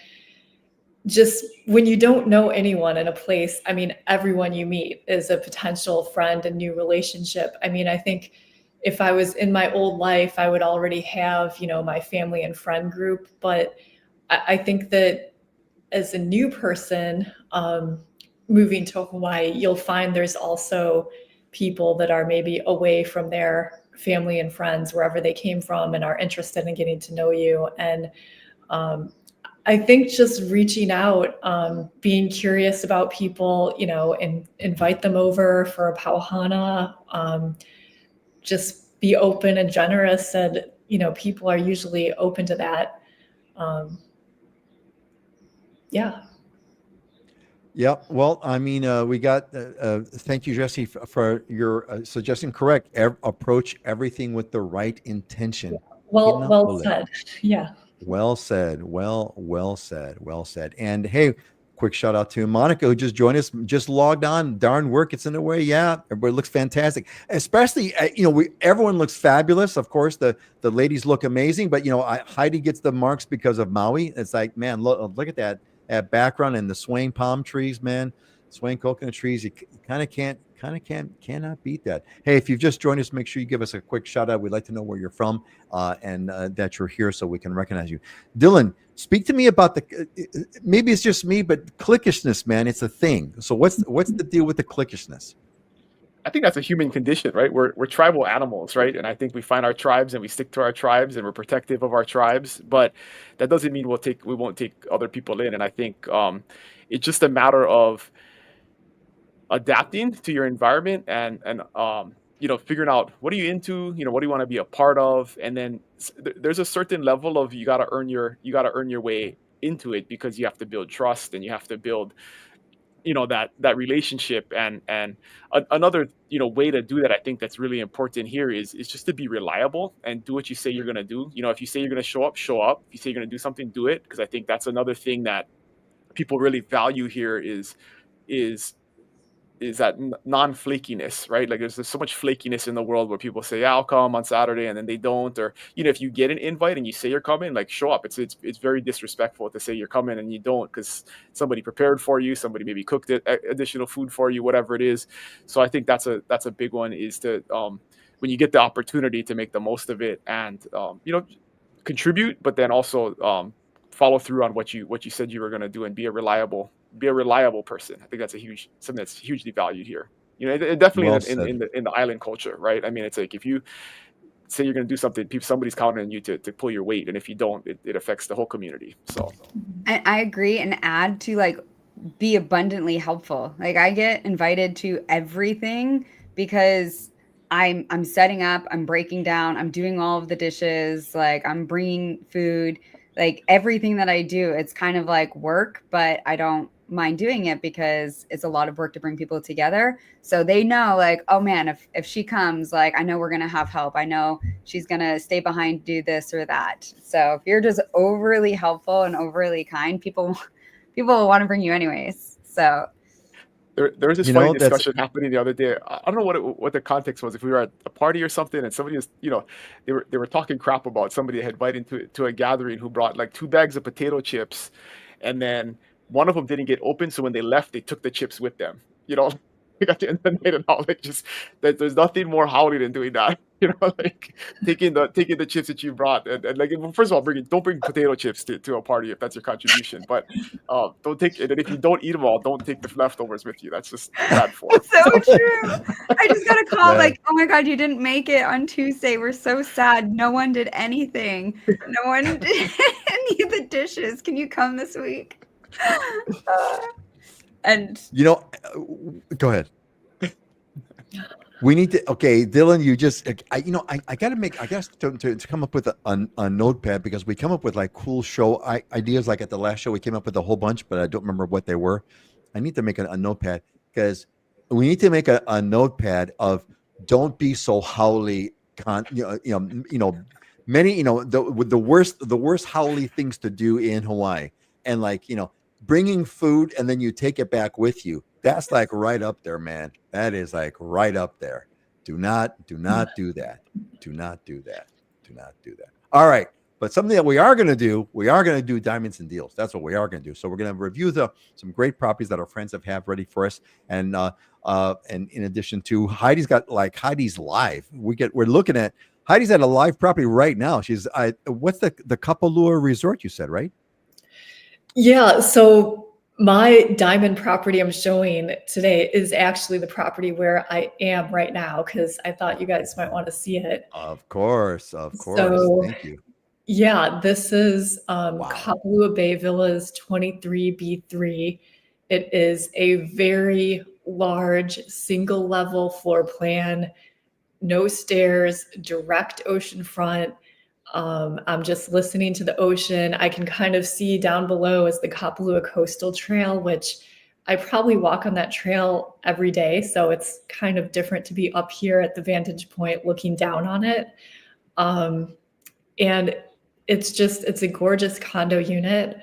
just when you don't know anyone in a place, everyone you meet is a potential friend and new relationship. I think if I was in my old life, I would already have, my family and friend group. But I think that as a new person moving to Hawaii, you'll find there's also people that are maybe away from their family and friends, wherever they came from, and are interested in getting to know you. And I think just reaching out, being curious about people, and invite them over for a pauhana, just be open and generous, and people are usually open to that. yeah. Yeah, well, I mean, we got. Thank you, Jesse, for your suggestion. Correct. Approach everything with the right intention. Well said. Yeah. Well said. Well said. Well said. And hey, quick shout out to Monica who just joined us, just logged on. Darn work, it's in the way. Yeah, everybody looks fantastic. Especially, everyone looks fabulous. Of course, the ladies look amazing, but Heidi gets the marks because of Maui. It's like, man, look at that background and the swaying palm trees, man, swaying coconut trees. You cannot beat that. Hey, if you've just joined us, make sure you give us a quick shout out. We'd like to know where you're from and that you're here so we can recognize you. Dylan, speak to me about maybe it's just me, but cliquishness, man, it's a thing. So what's the deal with the cliquishness? I think that's a human condition, right? We're tribal animals, right? And I think we find our tribes and we stick to our tribes and we're protective of our tribes. But that doesn't mean we won't take other people in. And I think it's just a matter of adapting to your environment and figuring out what are you into, what do you want to be a part of, and then there's a certain level of you got to earn your way into it, because you have to build trust and you have to build that relationship. And another way to do that, I think that's really important here is just to be reliable and do what you say you're going to do. If you say you're going to show up. If you say you're going to do something, do it, because I think that's another thing that people really value here is that non-flakiness, right? Like there's so much flakiness in the world where people say, yeah, I'll come on Saturday, and then they don't. Or, if you get an invite and you say you're coming, like show up. It's very disrespectful to say you're coming and you don't, because somebody prepared for you, somebody maybe cooked additional food for you, whatever it is. So I think that's a big one, is to, when you get the opportunity, to make the most of it and, contribute, but then also follow through on what you said you were going to do, and be a reliable person. I think that's something that's hugely valued here. Definitely Well in the island culture, right? I mean, it's like if you say you're going to do something, somebody's counting on you to pull your weight, and if you don't, it affects the whole community. So I agree, and add to be abundantly helpful. Like I get invited to everything because I'm setting up, I'm breaking down, I'm doing all of the dishes, like I'm bringing food, like everything that I do, it's kind of like work, but I don't mind doing it because it's a lot of work to bring people together. So they know, like, oh man, if she comes, like I know we're gonna have help. I know she's gonna stay behind, do this or that. So if you're just overly helpful and overly kind, people will want to bring you anyways. So there was this funny discussion happening the other day. I don't know what the context was. If we were at a party or something, and somebody was, they were talking crap about somebody had invited to a gathering who brought like 2 bags of potato chips, and then one of them didn't get open. So when they left, they took the chips with them. Like at the end of the night and all, like just that there's nothing more howly than doing that. Like taking the chips that you brought, and like, well, first of all, don't bring potato chips to a party if that's your contribution. But don't take it, and if you don't eat them all, don't take the leftovers with you. That's just bad form. So true. I just got a call like, oh my God, you didn't make it on Tuesday. We're so sad. No one did anything. No one did any of the dishes. Can you come this week? And go ahead. We need to. Okay, Dylan, you just. I guess to come up with a notepad, because we come up with like cool show ideas. Like at the last show, we came up with a whole bunch, but I don't remember what they were. I need to make a notepad, because we need to make a notepad of don't be so howly. Many the worst howly things to do in Hawaii, and like bringing food and then you take it back with you. That's like right up there, man. That is like right up there. Do not do that. Do not do that. All right. But something that we are going to do diamonds and deals. That's what we are going to do. So we're going to review some great properties that our friends have ready for us. And in addition to Heidi's got like Heidi's live. We're looking at Heidi's at a live property right now. She's what's the Kapalua Resort you said, right? Yeah, so my diamond property I'm showing today is actually the property where I am right now, because I thought you guys might want to see it. Of course. So, thank you. Yeah, this is Kapalua Bay Villas 23B3. It is a very large single level floor plan, no stairs, direct ocean front, I'm just listening to the ocean. I can kind of see down below is the Kapalua Coastal Trail, which I probably walk on that trail every day. So it's kind of different to be up here at the vantage point looking down on it. And it's a gorgeous condo unit.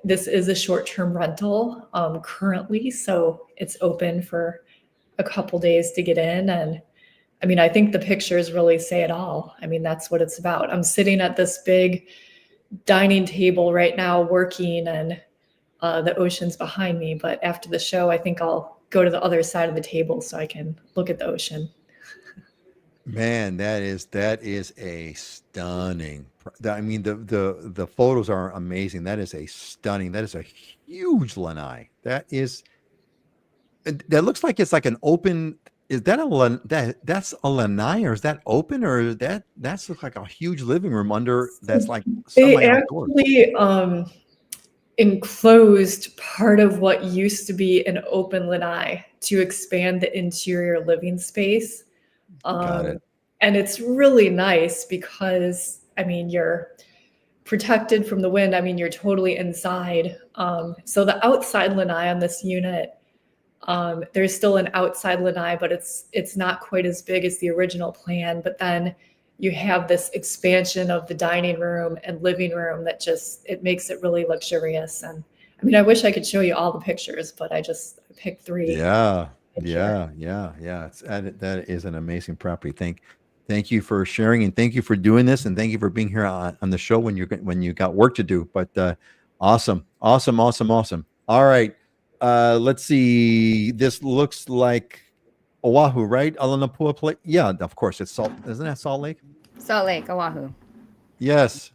This is a short-term rental currently, so it's open for a couple days to get in. And I mean, I think the pictures really say it all. I mean, that's what it's about. I'm sitting at this big dining table right now working, and the ocean's behind me. But after the show, I think I'll go to the other side of the table so I can look at the ocean. Man, that is a stunning. I mean, the photos are amazing. That is a huge lanai. That looks like it's like an open. Is that that's a lanai, or is that open, or that's looks like a huge living room under that's like They semi-outdoors. actually enclosed part of what used to be an open lanai to expand the interior living space. Got it. And it's really nice because, I mean, you're protected from the wind. I mean, you're totally inside. So the outside lanai on this unit, there's still an outside lanai, but it's not quite as big as the original plan. But then you have this expansion of the dining room and living room that it makes it really luxurious. And I mean, I wish I could show you all the pictures, but I picked 3. Yeah. Sure. That is an amazing property. Thank you for sharing, and thank you for doing this, and thank you for being here on the show when you got work to do. But awesome. All right. Let's see. This looks like Oahu, right? Alanapua Plate. Yeah, of course. It's Salt. Isn't that Salt Lake? Salt Lake, Oahu. Yes.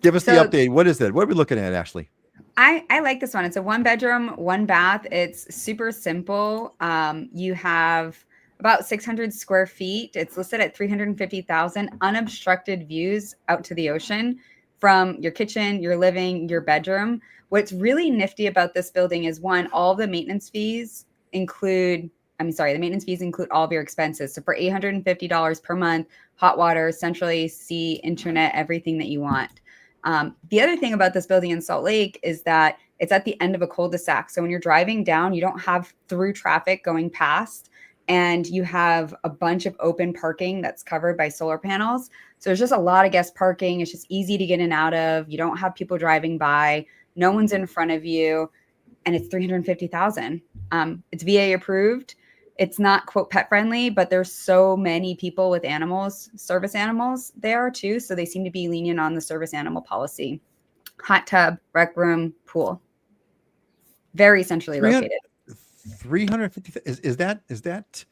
Give us the So- update. What is that? What are we looking at, Ashley? I like this one. It's a 1-bedroom, 1-bath. It's super simple. You have about 600 square feet. It's listed at 350,000 unobstructed views out to the ocean from your kitchen, your living, your bedroom. What's really nifty about this building is one, all the maintenance fees include, the maintenance fees include all of your expenses. So for $850 per month, hot water, central AC, internet, everything that you want. The other thing about this building in Salt Lake is that it's at the end of a cul-de-sac. So when you're driving down, you don't have through traffic going past, and you have a bunch of open parking that's covered by solar panels. So there's just a lot of guest parking. It's just easy to get in and out of. You don't have people driving by. No one's in front of you, and it's 350,000. It's VA approved. It's not quote pet friendly, but there's so many people with animals, service animals there too. So they seem to be lenient on the service animal policy. Hot tub, rec room, pool. Very centrally located. 350. Is that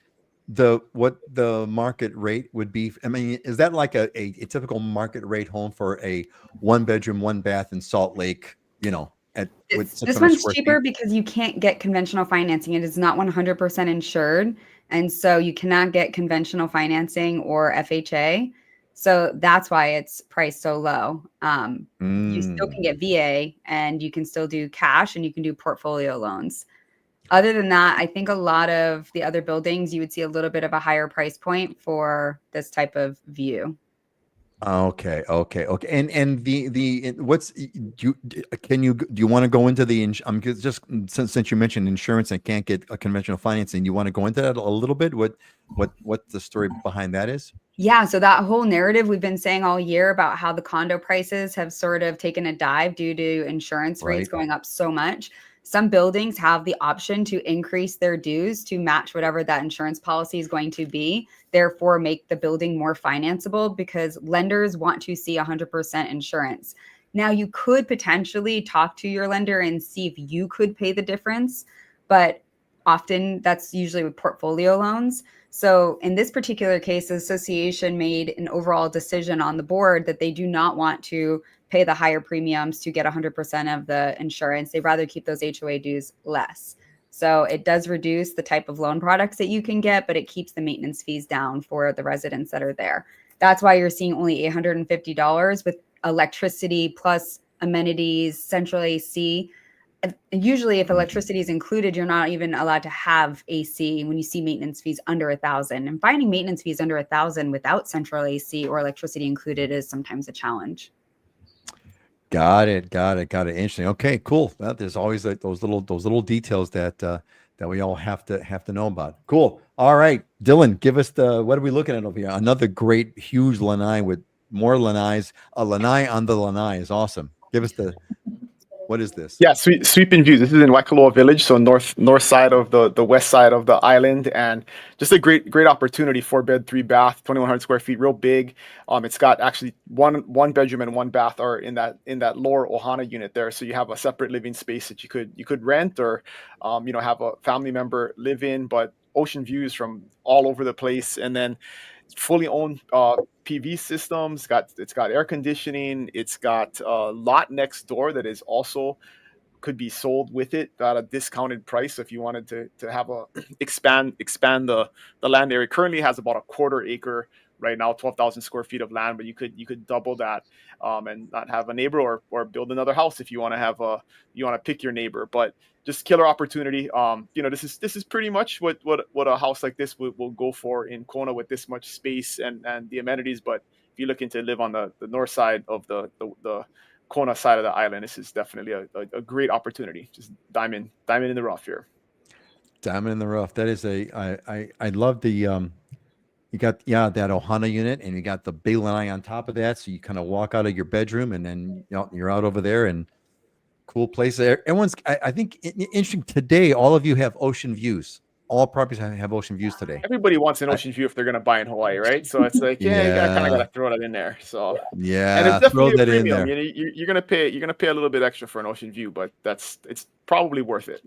what the market rate would be? I mean, is that like a typical market rate home for a 1-bedroom, 1-bath in Salt Lake? This one's cheaper because you can't get conventional financing. It is not 100% insured. And so you cannot get conventional financing or FHA. So that's why it's priced so low. You still can get VA, and you can still do cash, and you can do portfolio loans. Other than that, I think a lot of the other buildings, you would see a little bit of a higher price point for this type of view. Okay. And do you want to go into the just since you mentioned insurance and can't get a conventional financing, you want to go into that a little bit? What the story behind that is? Yeah, so that whole narrative we've been saying all year about how the condo prices have sort of taken a dive due to insurance rates going up so much. Some buildings have the option to increase their dues to match whatever that insurance policy is going to be, therefore make the building more financeable, because lenders want to see 100% insurance. Now, you could potentially talk to your lender and see if you could pay the difference, but often that's usually with portfolio loans. So in this particular case, the association made an overall decision on the board that they do not want to pay the higher premiums to get 100% of the insurance. They'd rather keep those HOA dues less. So it does reduce the type of loan products that you can get, but it keeps the maintenance fees down for the residents that are there. That's why you're seeing only $850 with electricity plus amenities, central AC. usually if electricity is included, you're not even allowed to have AC when you see maintenance fees under 1,000. And finding maintenance fees under 1,000 without central AC or electricity included is sometimes a challenge. Got it. Interesting. Okay, cool. Well, there's always like those little details that we all have to know about. Cool. All right, Dylan, give us what are we looking at over here? Another great huge lanai with more lanais. A lanai on the lanai is awesome. Give us what is this? Yeah, sweeping views. This is in Waikoloa Village, so north side of the west side of the island, and just a great opportunity. 4-bed, 3-bath, 2,100 square feet, real big. It's got actually one bedroom and 1 bath are in that lower Ohana unit there, so you have a separate living space that you could rent or have a family member live in. But ocean views from all over the place, and then fully owned PV systems. It's got air conditioning. It's got a lot next door that is also could be sold with it at a discounted price. So if you wanted to have a expand the land area, currently has about a 1/4 acre right now, 12,000 square feet of land, but you could double that and not have a neighbor or build another house if you want to pick your neighbor. But just killer opportunity. This is pretty much what a house like this will go for in Kona with this much space and the amenities. But if you're looking to live on the north side of the Kona side of the island, this is definitely a great opportunity. Just diamond in the rough here. Diamond in the rough. That is I love the you got that Ohana unit, and you got the big lanai on top of that, so you kind of walk out of your bedroom and then you're out over there, and cool place there. Everyone's I think interesting today. All of you have ocean views. All properties have ocean views today. Everybody wants an ocean view if they're going to buy in Hawaii, right? So it's like, you kind of got to throw that in there. So and it's definitely a premium. You're going to pay a little bit extra for an ocean view, but it's probably worth it.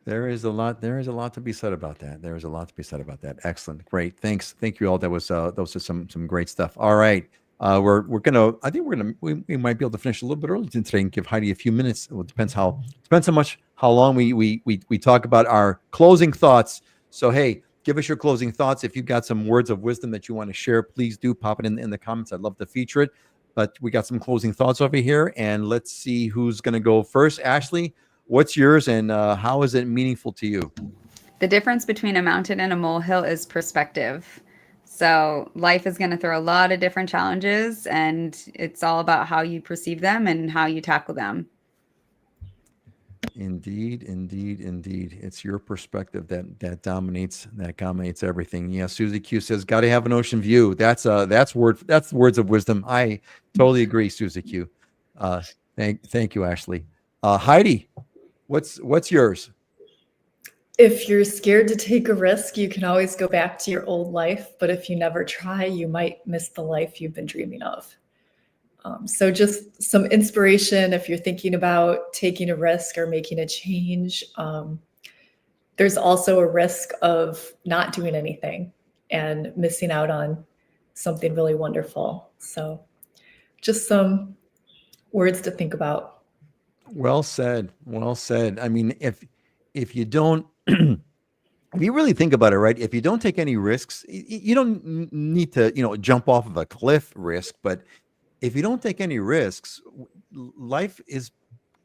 There is a lot to be said about that. Excellent. Great. Thanks. Thank you all. Those are some great stuff. All right. We might be able to finish a little bit early today and give Heidi a few minutes. It depends how long we talk about our closing thoughts. So, hey, give us your closing thoughts. If you've got some words of wisdom that you want to share, please do pop it in the comments. I'd love to feature it. But we got some closing thoughts over here, and let's see who's going to go first. Ashley, what's yours, and how is it meaningful to you? The difference between a mountain and a molehill is perspective. So life is going to throw a lot of different challenges, and it's all about how you perceive them and how you tackle them. Indeed. It's your perspective that dominates everything. Yeah, Susie Q says, "Got to have an ocean view." That's words of wisdom. I totally agree, Susie Q. Thank you, Ashley. Heidi, what's yours? If you're scared to take a risk, you can always go back to your old life. But if you never try, you might miss the life you've been dreaming of. So just some inspiration if you're thinking about taking a risk or making a change. There's also a risk of not doing anything and missing out on something really wonderful. So just some words to think about. Well said. I mean, if you don't, if you really think about it, right? If you don't take any risks, you don't need to, jump off of a cliff risk. But if you don't take any risks, life is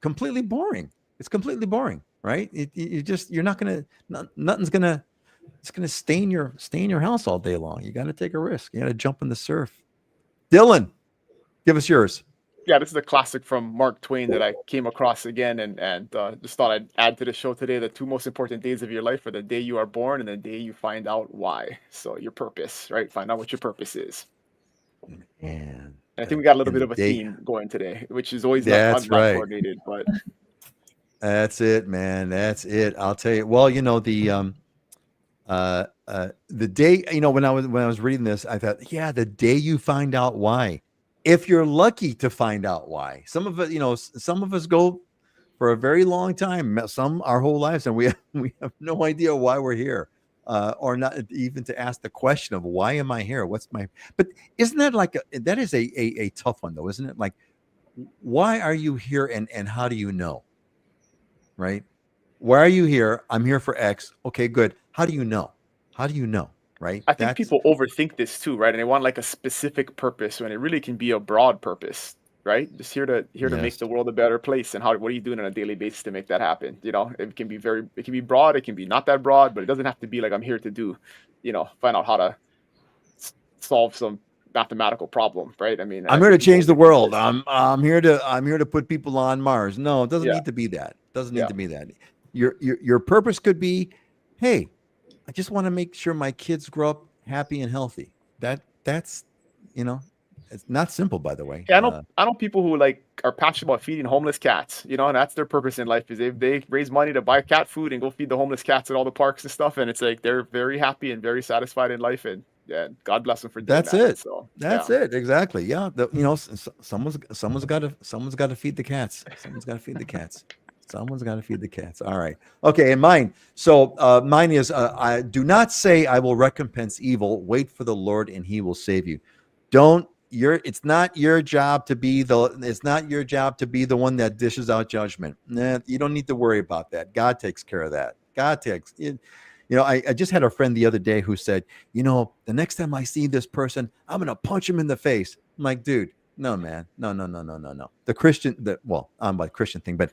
completely boring. It's completely boring, right? Nothing's gonna stain your house all day long. You got to take a risk. You got to jump in the surf. Dylan, give us yours. Yeah, this is a classic from Mark Twain that I came across again and just thought I'd add to the show today. The 2 most important days of your life are the day you are born and the day you find out why. So your purpose, right? Find out what your purpose is. And I think we got a little bit of a theme going today, which is always not coordinated, but that's it, man. That's it. I'll tell you. Well, the day, when I was reading this, I thought, the day you find out why. If you're lucky to find out why. Some of it, some of us go for a very long time, some our whole lives, and we have no idea why we're here, or not even to ask the question of why am I here? But isn't that that is a tough one though, isn't it? Like, why are you here and how do you know? Right? Why are you here? I'm here for X. Okay, good. How do you know? Right? I think people overthink this too, right? And they want like a specific purpose when it really can be a broad purpose. right? Just here to make Yes. the world a better place. And what are you doing on a daily basis to make that happen? You know, it can be broad, it can be not that broad, but it doesn't have to be like I'm here to do, find out how to solve some mathematical problem, right? I mean, I'm I here to think people change the get world. confused. I'm here to put people on Mars. No, it doesn't Yeah, need to be that. It doesn't need yeah, to be that. Your purpose could be, hey, I just want to make sure my kids grow up happy and healthy. That's you know, it's not simple, by the way. yeah. I know people who like are passionate about feeding homeless cats, and that's their purpose in life is they raise money to buy cat food and go feed the homeless cats at all the parks and stuff, and it's like they're very happy and very satisfied in life, and yeah, God bless them for doing That's that. it. So That's yeah, it. Exactly. Yeah. Someone's got to feed the cats. Someone's got to feed the cats. Someone's got to feed the cats. All right. Okay. And mine. So mine is I do not say I will recompense evil. Wait for the Lord and he will save you. Don't it's not your job to be the one that dishes out judgment. Nah, you don't need to worry about that. God takes care of that. God takes it. I just had a friend the other day who said, the next time I see this person, I'm going to punch him in the face. I'm like, dude, no, man. No, no, no, no, no, no. I'm by Christian thing, but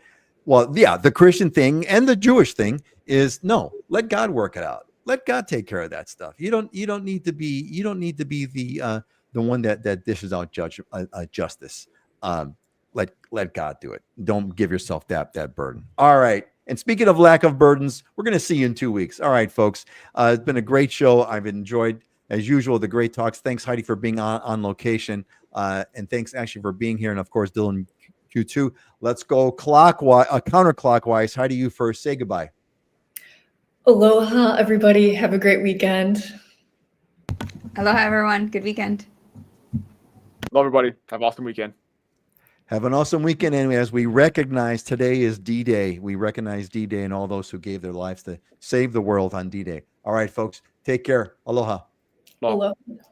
yeah, the Christian thing and the Jewish thing is no, let God work it out. Let God take care of that stuff. You don't need to be the one that dishes out justice. Let God do it. Don't give yourself that burden. All right. And speaking of lack of burdens, we're going to see you in 2 weeks. All right, folks. It's been a great show. I've enjoyed, as usual, the great talks. Thanks, Heidi, for being on location. And thanks, actually, for being here. And, of course, Dylan Q2. Let's go counterclockwise. Heidi, you first. Say goodbye. Aloha, everybody. Have a great weekend. Aloha, everyone. Good weekend. love everybody. Have an awesome weekend. Have an awesome weekend. And as we recognize today is D-Day, we recognize D-Day and all those who gave their lives to save the world on D-Day. All right, folks, take care. Aloha. Aloha. Aloha.